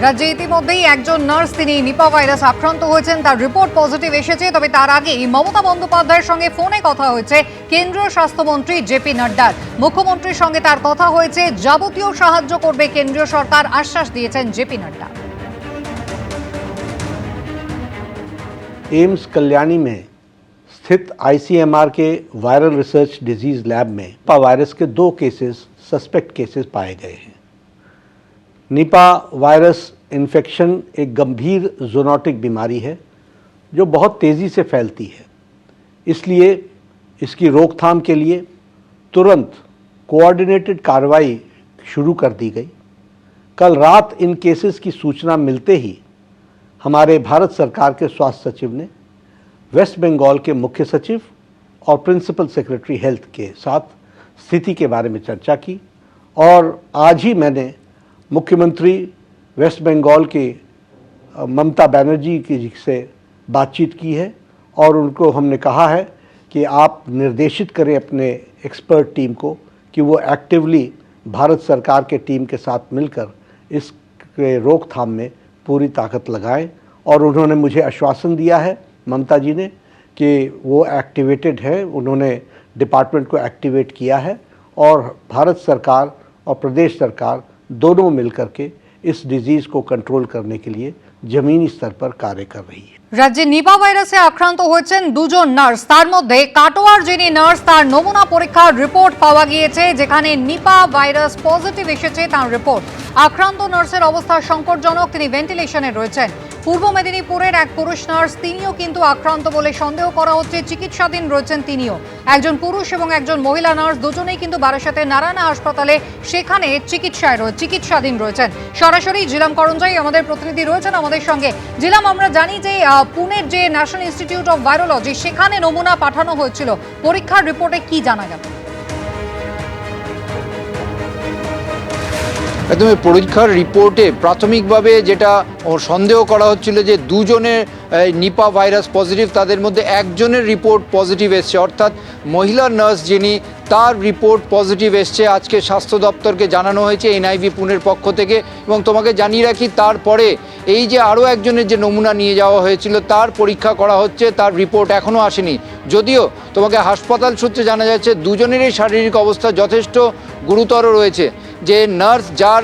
রাজ্যে ইতিমধ্যেই একজন নার্স তিনি নিপা ভাইরাস আক্রান্ত হয়েছেন, তার রিপোর্ট পজিটিভ এসেছে। তবে তার আগেই মমতা বন্দ্যোপাধ্যায়ের সঙ্গে ফোনে কথা হয়েছে কেন্দ্রীয় স্বাস্থ্যমন্ত্রী জেপি নাড্ডার। মুখ্যমন্ত্রীর সঙ্গে তার কথা হয়েছে, যাবতীয় সাহায্য করবে কেন্দ্রীয় সরকার, আশ্বাস দিয়েছেন জেপি নাড্ডা। एम्स कल्याणी में स्थित आईसीएमआर के वायरल रिसर्च डिजीज लैब में निपा वायरस के 2 केसेस सस्पेक्ट केसेस पाए गए हैं। निपा वायरस इन्फेक्शन एक गंभीर ज़ूनोटिक बीमारी है जो बहुत तेज़ी से फैलती है, इसलिए इसकी रोकथाम के लिए तुरंत कोऑर्डिनेटेड कार्रवाई शुरू कर दी गई। कल रात इन केसेस की सूचना मिलते ही हमारे भारत सरकार के स्वास्थ्य सचिव ने वेस्ट बंगाल के मुख्य सचिव और प्रिंसिपल सेक्रेटरी हेल्थ के साथ स्थिति के बारे में चर्चा की और आज ही मैंने मुख्यमंत्री वेस्ट बंगाल के ममता बनर्जी की से बातचीत की है और उनको हमने कहा है कि आप निर्देशित करें अपने एक्सपर्ट टीम को कि वो एक्टिवली भारत सरकार के टीम के साथ मिलकर इसके रोकथाम में पूरी ताकत लगाएं। और उन्होंने मुझे आश्वासन दिया है, ममता जी ने, कि वो एक्टिवेटेड है, उन्होंने डिपार्टमेंट को एक्टिवेट किया है और भारत सरकार और प्रदेश सरकार दोनों मिलकर के इस डिजीज़ को कंट्रोल करने के लिए जमीनी स्तर पर कार्य कर रही है। রাজ্যে নিপা ভাইরাসে আক্রান্ত হয়েছেন 2 জন নার্স, তার মধ্যে কাটোয়ার যিনি নার্স তার নমুনা পরীক্ষার রিপোর্ট পাওয়া গিয়েছে, যেখানে নিপা ভাইরাস পজিটিভ এসেছে তার রিপোর্ট। আক্রান্ত নার্সের অবস্থা সংকটজনক, তিনি ভেন্টিলেশনে রয়েছেন। পূর্ব মেদিনীপুরের এক পুরুষ নার্স, তিনিও কিন্তু আক্রান্ত বলে সন্দেহ করা হচ্ছে, চিকিৎসাধীন রয়েছেন তিনিও। একজন পুরুষ এবং একজন মহিলা নার্স দুজনেই কিন্তু বারাসাতের নারায়ণা হাসপাতালে সেখানে চিকিৎসাধীন রয়েছেন। সরাসরি জিলাম করঞ্জাই আমাদের প্রতিনিধি রয়েছেন আমাদের সঙ্গে। জিলাম, আমরা জানি যে পুনের যে ন্যাশনাল ইনস্টিটিউট অফ ভাইরোলজি সেখানে নমুনা পাঠানো হয়েছিল, পরীক্ষার রিপোর্টে কি জানা গেল? একদম পরীক্ষার রিপোর্টে প্রাথমিকভাবে যেটা সন্দেহ করা হচ্ছিল যে 2 জনের নিপা ভাইরাস পজিটিভ, তাদের মধ্যে একজনের রিপোর্ট পজিটিভ এসছে, অর্থাৎ মহিলা নার্স যিনি, তার রিপোর্ট পজিটিভ এসছে। আজকে স্বাস্থ্য দপ্তরকে জানানো হয়েছে এনআইভি পুনের পক্ষ থেকে। এবং তোমাকে জানিয়ে রাখি, তারপরে এই যে আরও একজনের যে নমুনা নিয়ে যাওয়া হয়েছিল তার পরীক্ষা করা হচ্ছে, তার রিপোর্ট এখনও আসেনি। যদিও তোমাকে হাসপাতাল সূত্রে জানা যাচ্ছে দুজনেরই শারীরিক অবস্থা যথেষ্ট গুরুতর রয়েছে। যে নার্স যার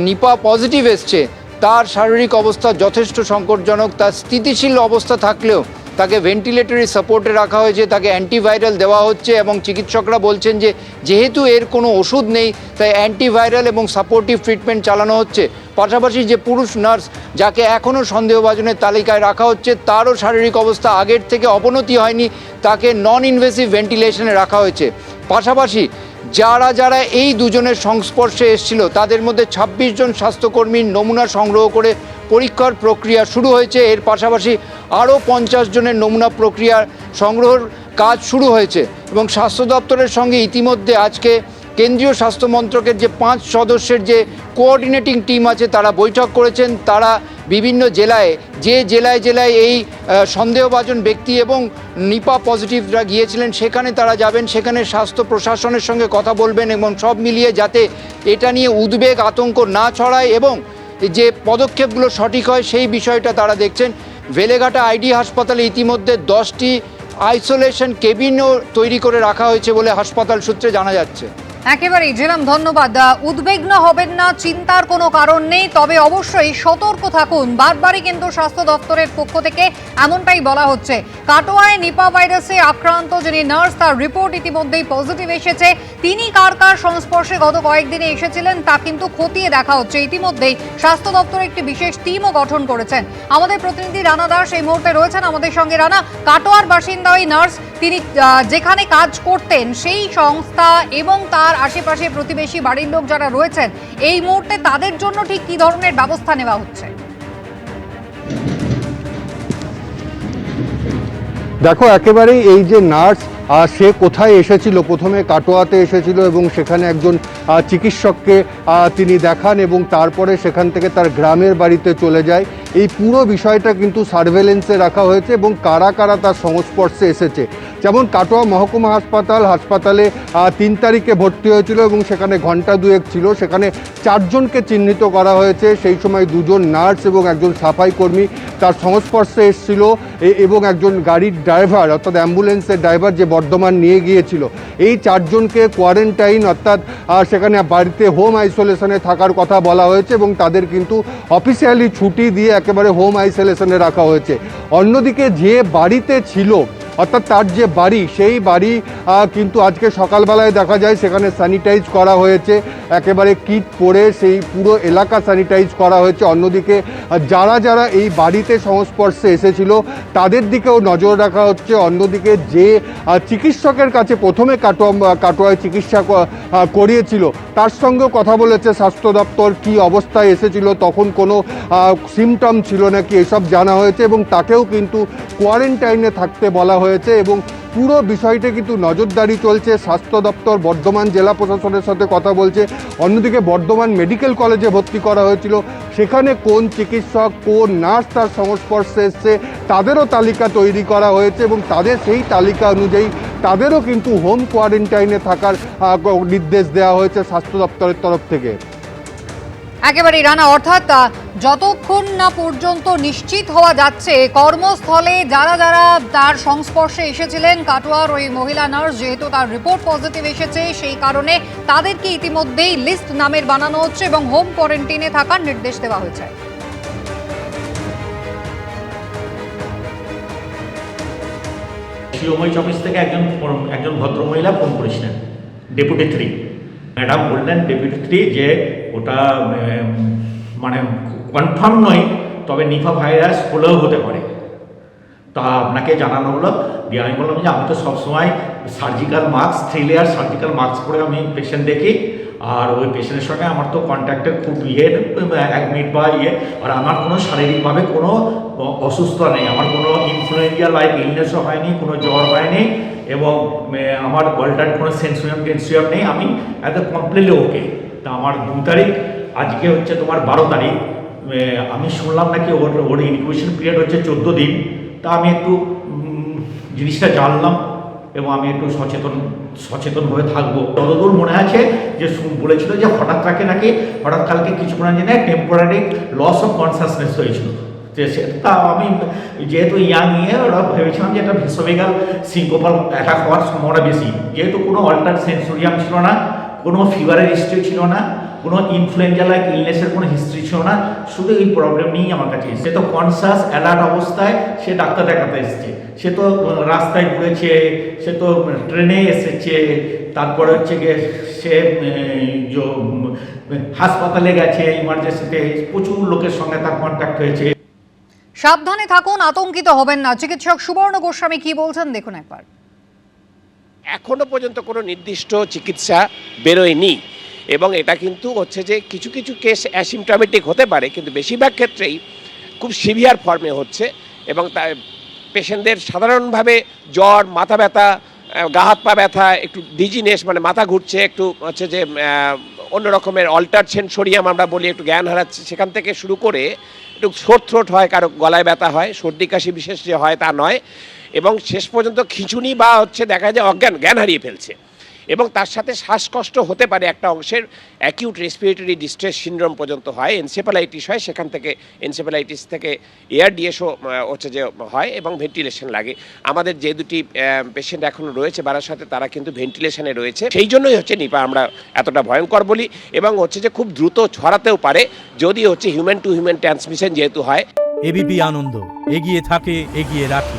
নিপা পজিটিভ এসছে তার শারীরিক অবস্থা যথেষ্ট সংকটজনক, তার স্থিতিশীল অবস্থা থাকলেও তাকে ভেন্টিলেটরি সাপোর্টে রাখা হয়েছে, তাকে অ্যান্টিভাইরাল দেওয়া হচ্ছে এবং চিকিৎসকরা বলছেন যে যেহেতু এর কোনো ওষুধ নেই তাই অ্যান্টিভাইরাল এবং সাপোর্টিভ ট্রিটমেন্ট চালানো হচ্ছে। পাশাপাশি যে পুরুষ নার্স যাকে এখনও সন্দেহভাজনের তালিকায় রাখা হচ্ছে তারও শারীরিক অবস্থা আগের থেকে অবনতি হয়নি, তাকে নন ইনভেসিভ ভেন্টিলেশনে রাখা হয়েছে। পাশাপাশি যারা এই দুজনের সংস্পর্শে এসেছিল তাদের মধ্যে 26 জন স্বাস্থ্যকর্মীর নমুনা সংগ্রহ করে পরীক্ষার প্রক্রিয়া শুরু হয়েছে। এর পাশাপাশি আরও 50 জনের নমুনা প্রক্রিয়ার সংগ্রহের কাজ শুরু হয়েছে এবং স্বাস্থ্য দপ্তরের সঙ্গে ইতিমধ্যে আজকে কেন্দ্রীয় স্বাস্থ্য মন্ত্রকের যে 5 সদস্যের যে কোঅর্ডিনেটিং টিম আছে তারা বৈঠক করেছেন। তারা বিভিন্ন জেলায় জেলায় এই সন্দেহভাজন ব্যক্তি এবং নিপা পজিটিভরা গিয়েছিলেন সেখানে তারা যাবেন, সেখানে স্বাস্থ্য প্রশাসনের সঙ্গে কথা বলবেন এবং সব মিলিয়ে যাতে এটা নিয়ে উদ্বেগ আতঙ্ক না ছড়ায় এবং যে পদক্ষেপগুলো সঠিক হয় সেই বিষয়টা তারা দেখছেন। বেলেঘাটা আইডি হাসপাতালে ইতিমধ্যে 10টি আইসোলেশন কেবিনও তৈরি করে রাখা হয়েছে বলে হাসপাতাল সূত্রে জানা যাচ্ছে। একেবারেই জিলাম, ধন্যবাদ। উদ্বিগ্ন হবেন না, চিন্তার কোনো কারণ নেই, তবে অবশ্যই সতর্ক থাকুন। বারবারই কিন্তু স্বাস্থ্য দপ্তরের পক্ষ থেকে এমনটাই বলা হচ্ছে। কাটোয়ায় নিপা ভাইরাসে আক্রান্ত যিনি নার্স তার রিপোর্ট ইতিমধ্যেই পজিটিভ এসেছে। তিনি কার সংস্পর্শে গত কয়েকদিনে এসেছিলেন তা কিন্তু খতিয়ে দেখা হচ্ছে। ইতিমধ্যেই স্বাস্থ্য দপ্তর একটি বিশেষ টিমও গঠন করেছেন। আমাদের প্রতিনিধি রানা দাস এই মুহূর্তে রয়েছেন আমাদের সঙ্গে। রানা, কাটোয়ার বাসিন্দা ওই নার্স, তিনি যেখানে কাজ করতেন সেই সংস্থা এবং তার আশেপাশে প্রতিবেশী বাড়ির লোক যারা রয়েছেন এই মুহূর্তে তাদের জন্য ঠিক কি ধরনের ব্যবস্থা নেওয়া হচ্ছে? দেখো, একেবারেই এই যে নার্স সে কোথায় এসেছিল, প্রথমে কাটোয়াতে এসেছিল এবং সেখানে একজন চিকিৎসককে তিনি দেখান এবং তারপরে সেখান থেকে তার গ্রামের বাড়িতে চলে যায়। এই পুরো বিষয়টা কিন্তু সার্ভেলেন্সে রাখা হয়েছে এবং কারা কারা তার সংস্পর্শে এসেছে যেমন কাটোয়া মহকুমা হাসপাতালে 3 তারিখে ভর্তি হয়েছিল এবং সেখানে ঘন্টা 2 ছিল, সেখানে 4 জনকে চিহ্নিত করা হয়েছে। সেই সময় 2 জন নার্স এবং একজন সাফাই কর্মী তার সংস্পর্শে এসেছিল এবং একজন গাড়ির ড্রাইভার অর্থাৎ অ্যাম্বুলেন্সের ড্রাইভার যে বর্ধমান নিয়ে গিয়েছিল। এই 4 জনকে কোয়ারেন্টাইন অর্থাৎ সেখানে বাড়িতে হোম আইসোলেশনে থাকার কথা বলা হয়েছে এবং তাদের কিন্তু অফিসিয়ালি ছুটি দিয়ে একেবারে হোম আইসোলেশনে রাখা হয়েছে। অন্যদিকে যে বাড়িতে ছিল অর্থাৎ তার যে বাড়ি, সেই বাড়ি কিন্তু আজকে সকালবেলায় দেখা যায় সেখানে স্যানিটাইজ করা হয়েছে, একেবারে কিট পরে সেই পুরো এলাকা স্যানিটাইজ করা হয়েছে। অন্যদিকে যারা এই বাড়িতে সংস্পর্শে এসেছিল তাদের দিকেও নজর রাখা হচ্ছে। অন্যদিকে যে চিকিৎসকের কাছে প্রথমে কাটোয়ায় চিকিৎসা করিয়েছিল তার সঙ্গেও কথা বলেছে স্বাস্থ্য দপ্তর, কী অবস্থায় এসেছিল, তখন কোনো সিমটম ছিল নাকি এসব জানা হয়েছে এবং তাকেও কিন্তু কোয়ারেন্টাইনে থাকতে বলা হয়েছে এবং পুরো বিষয়টা কিন্তু নজরদারি চলছে। স্বাস্থ্য দপ্তর বর্ধমান জেলা প্রশাসনের সাথে কথা বলছে। অন্যদিকে বর্ধমান মেডিকেল কলেজে ভর্তি করা হয়েছিল, সেখানে কোন চিকিৎসক কোন নার্স তার সংস্পর্শে এসছে তাদেরও তালিকা তৈরি করা হয়েছে এবং তাদের সেই তালিকা অনুযায়ী তাদেরও কিন্তু হোম কোয়ারেন্টাইনে থাকার নির্দেশ দেওয়া হয়েছে স্বাস্থ্য দপ্তরের তরফ থেকে। একেবারেই রানা, অর্থাৎ যতক্ষণ না পর্যন্ত নিশ্চিত হওয়া যাচ্ছে কর্মস্থলে যারা তার সংস্পর্শে এসেছিলেন কাটোয়ার ওই মহিলা নার্স, যেহেতু তার রিপোর্ট পজিটিভ এসেছে সেই কারণে তাদেরকে ইতিমধ্যেই লিস্ট নামের বানানো হচ্ছে এবং হোম কোয়ারেন্টাইনে থাকার নির্দেশ দেওয়া হয়েছে। শিওময় অফিস থেকে একজন ভদ্রমহিলা ফোন করেছিলেন, ডেপুটি 3 ম্যাডাম বললেন ডেপুটি 3 যে ওটা মানে কনফার্ম নয়, তবে নিপা ভাইরাস হলেও হতে পারে, তা আপনাকে জানানো হলো। দিয়ে আমি বললাম যে আমি তো সবসময় surgical mask 3 layer surgical mask পরে আমি পেশেন্ট দেখি, আর ওই পেশেন্টের সঙ্গে আমার তো কন্ট্যাক্টের খুব অ্যাডমিট বা আর আমার কোনো শারীরিকভাবে কোনো অসুস্থ নেই, আমার কোনো ইনফ্লুয়েঞ্জা লাইক ইলনেসও হয়নি, কোনো জ্বর হয়নি এবং আমার অল্টার কোনো সেন্সিয়াম নেই, আমি একদম কমপ্লিটলি ওকে। তা আমার 2 তারিখ, আজকে হচ্ছে তোমার 12 তারিখ, আমি শুনলাম নাকি ওর ইনকিউবেশন পিরিয়ড হচ্ছে 14 দিন। তা আমি একটু জিনিসটা জানলাম এবং আমি একটু সচেতনভাবে থাকবো। যতদূর মনে আছে যে বলেছিল যে হঠাৎ কালকে কিছুক্ষণ জেনে টেম্পোরারি লস অফ কনসাসনেস হয়েছিল। তা আমি যেহেতু ওরা ভেবেছিলাম যে এটা ভেসোভেগাল সিঙ্কোপাল অ্যাটাক হওয়ার সম্ভাবনা বেশি, যেহেতু কোনো অল্টার সেন্সোরিয়াম ছিল না, কোনো ফিভারের হিস্ট্রি ছিল না, কোনো ইনফ্লুয়েঞ্জা লাইক ইলনেসের কোনো হিস্ট্রি ছিল না, শুধু এই প্রবলেম নিয়েই আমার কাছে এসেছে। সে তো কনসাস অ্যালার্ট অবস্থায় সে ডাক্তার দেখাতে এসেছে, সে তো রাস্তায় ঘুরেছে, সে তো ট্রেনে এসেছে, তারপরে হচ্ছে গিয়ে সে হাসপাতালে গেছে, ইমার্জেন্সিতে প্রচুর লোকের সঙ্গে তার কন্ট্যাক্ট হয়েছে। সাবধানে থাকুন, আতঙ্কিত হবেন না। চিকিৎসক সুবর্ণ গোস্বামী কি বলছেন দেখুন একবার। এখনো পর্যন্ত কোনো নির্দিষ্ট চিকিৎসা বেরোয়নি এবং এটা কিন্তু হচ্ছে যে কিছু কেস অ্যাসিমটমেটিক হতে পারে, কিন্তু বেশিরভাগ ক্ষেত্রেই খুব সিভিয়ার ফর্মে হচ্ছে এবং তার পেশেন্টদের সাধারণভাবে জ্বর, মাথা ব্যথা, গা হাত পা ব্যথা, একটু ডিজিনেস মানে মাথা ঘুরছে, একটু হচ্ছে যে অন্য রকমের অল্টার সেন্সোরিয়াম আমরা বলি, একটু জ্ঞান হারাচ্ছে, সেখান থেকে শুরু করে একটু সোর থ্রোট হয়, কারো গলায় ব্যথা হয়, সর্দি কাশি বিশেষ যে হয় তা নয়, এবং শেষ পর্যন্ত খিঁচুনি বা হচ্ছে দেখা যায় জ্ঞান হারিয়ে ফেলছে এবং তার সাথে শ্বাসকষ্ট হতে পারে, একটা অংশের অ্যাকিউট রেসপিরেটরি ডিস্ট্রেস সিনড্রোম পর্যন্ত হয়, এনসেফালাইটিস হয়, সেখান থেকে এনসেফালাইটিস থেকে এআরডিএসও হচ্ছে যে হয় এবং ভেন্টিলেশন লাগে। আমাদের যে 2টি পেশেন্ট এখনও রয়েছে বারাসাতে, তারা কিন্তু ভেন্টিলেশনে রয়েছে। সেই জন্যই হচ্ছে নিপা আমরা এতটা ভয়ঙ্কর বলি এবং হচ্ছে যে খুব দ্রুত ছড়াতেও পারে যদি হচ্ছে হিউম্যান টু হিউম্যান ট্রান্সমিশন যেহেতু হয়। এবিপি আনন্দ এগিয়ে থাকে, এগিয়ে রাখে।